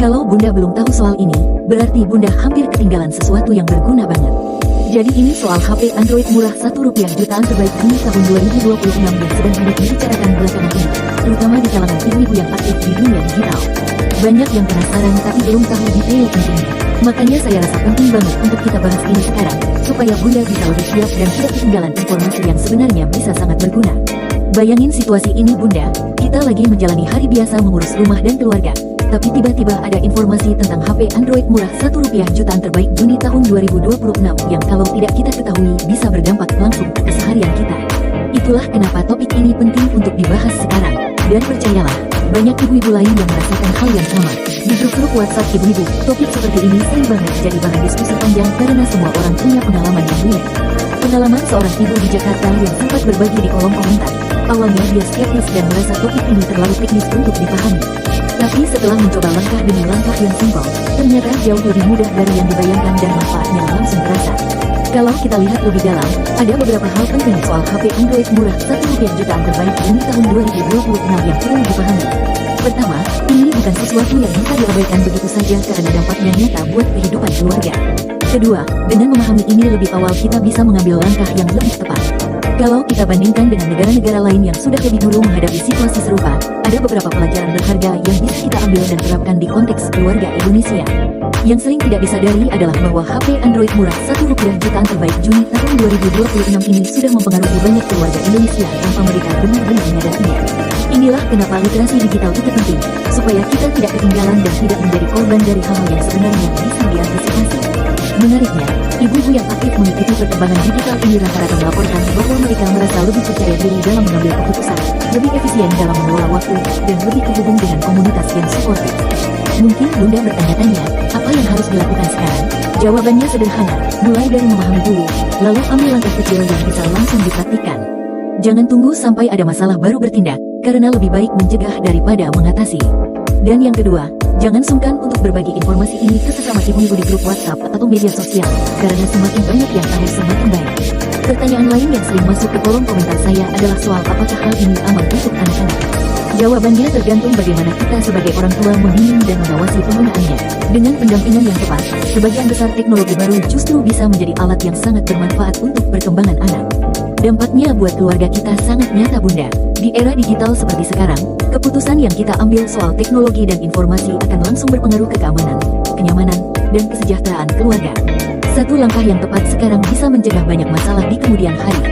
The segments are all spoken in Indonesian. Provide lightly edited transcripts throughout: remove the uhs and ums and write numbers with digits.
Kalau Bunda belum tahu soal ini, berarti Bunda hampir ketinggalan sesuatu yang berguna banget. Jadi ini soal HP Android murah Rp1 jutaan terbaik di tahun 2026 yang sedang banyak dibicarakan belakangan ini, terutama di kalangan ibu-ibu yang aktif di dunia digital. Banyak yang penasaran tapi belum tahu detail pentingnya. Makanya saya rasa penting banget untuk kita bahas ini sekarang, supaya Bunda bisa lebih siap dan tidak ketinggalan informasi yang sebenarnya bisa sangat berguna. Bayangin situasi ini Bunda, kita lagi menjalani hari biasa mengurus rumah dan keluarga. Tapi tiba-tiba ada informasi tentang HP Android murah Rp1 jutaan terbaik Juni tahun 2026 yang kalau tidak kita ketahui bisa berdampak langsung ke keseharian kita. Itulah kenapa topik ini penting untuk dibahas sekarang. Dan percayalah, banyak ibu-ibu lain yang merasakan hal yang sama. Di grup WhatsApp ibu-ibu, topik seperti ini sering banget jadi bahan diskusi panjang karena semua orang punya pengalaman yang mirip. Pengalaman seorang ibu di Jakarta yang sempat berbagi di kolom komentar. Awalnya dia skeptis dan merasa topik ini terlalu teknis untuk dipahami. Tapi setelah mencoba langkah demi langkah yang simpel, ternyata jauh lebih mudah dari yang dibayangkan dan manfaatnya langsung terasa. Kalau kita lihat lebih dalam, ada beberapa hal penting soal HP Android murah Rp1 jutaan terbaik ini tahun 2026 yang perlu dipahami. Pertama, ini bukan sesuatu yang bisa diabaikan begitu saja karena dampaknya nyata buat kehidupan keluarga. Kedua, dengan memahami ini lebih awal kita bisa mengambil langkah yang lebih tepat. Kalau kita bandingkan dengan negara-negara lain yang sudah lebih dulu menghadapi situasi serupa, ada beberapa pelajaran berharga yang bisa kita ambil dan terapkan di konteks keluarga Indonesia. Yang sering tidak disadari adalah bahwa HP Android murah Rp1 jutaan terbaik Juni tahun 2026 ini sudah mempengaruhi banyak keluarga Indonesia tanpa mereka benar-benar menyadarinya. Inilah kenapa literasi digital itu penting, supaya kita tidak ketinggalan dan tidak menjadi korban dari hal-hal yang sebenarnya bisa diantisipasi. Menariknya, ibu-ibu yang aktif mengikuti perkembangan digital ini rata-rata melaporkan bahwa mereka merasa lebih percaya diri dalam mengambil keputusan, lebih efisien dalam mengelola waktu, dan lebih terhubung dengan komunitas yang suportif. Mungkin Bunda bertanya-tanya, apa yang harus dilakukan sekarang? Jawabannya sederhana, mulai dari memahami dulu, lalu ambil langkah kecil yang bisa langsung dipraktikkan. Jangan tunggu sampai ada masalah baru bertindak, karena lebih baik mencegah daripada mengatasi. Dan yang kedua, jangan sungkan untuk berbagi informasi ini ke sesama ibu-ibu di grup WhatsApp atau media sosial, karena semakin banyak yang tahu semakin baik. Pertanyaan lain yang sering masuk ke kolom komentar saya adalah soal apakah hal ini aman untuk anak-anak. Jawabannya tergantung bagaimana kita sebagai orang tua membimbing dan mengawasi penggunaannya. Dengan pendampingan yang tepat, sebagian besar teknologi baru justru bisa menjadi alat yang sangat bermanfaat untuk perkembangan anak. Dampaknya buat keluarga kita sangat nyata Bunda. Di era digital seperti sekarang, keputusan yang kita ambil soal teknologi dan informasi akan langsung berpengaruh ke keamanan, kenyamanan, dan kesejahteraan keluarga. Satu langkah yang tepat sekarang bisa mencegah banyak masalah di kemudian hari.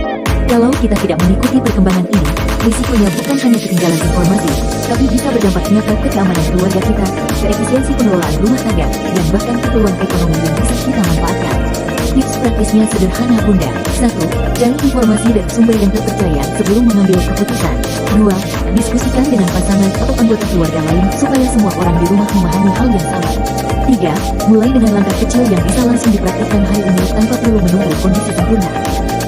Kalau kita tidak mengikuti perkembangan ini, risikonya bukan hanya ketinggalan informasi, tapi bisa berdampak nyata ke keamanan keluarga kita, ke efisiensi pengelolaan rumah tangga, dan bahkan ke peluang ekonomi yang bisa kita manfaatkan. Tips praktisnya sederhana Bunda. 1. Cari informasi dari sumber yang terpercaya sebelum mengambil keputusan. 2. Diskusikan dengan pasangan atau anggota keluarga lain supaya semua orang di rumah memahami hal yang sama. 3. Mulai dengan langkah kecil yang bisa langsung dipraktikkan hari ini tanpa perlu menunggu kondisi sempurna.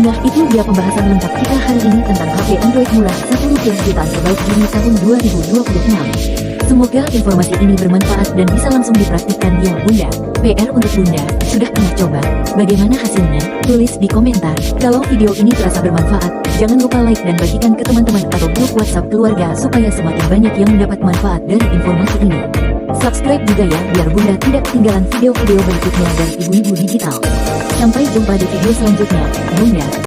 Nah itu dia pembahasan lengkap kita hari ini tentang HP Android murah Rp1 jutaan terbaik Juni tahun 2026. Semoga informasi ini bermanfaat dan bisa langsung dipraktikkan ya Bunda. PR untuk Bunda, sudah pernah coba? Bagaimana hasilnya? Tulis di komentar. Kalau video ini terasa bermanfaat, jangan lupa like dan bagikan ke teman-teman atau grup WhatsApp keluarga supaya semakin banyak yang mendapat manfaat dari informasi ini. Subscribe juga ya biar Bunda tidak ketinggalan video-video berikutnya dari ibu-ibu digital. Sampai jumpa di video selanjutnya, Bunda.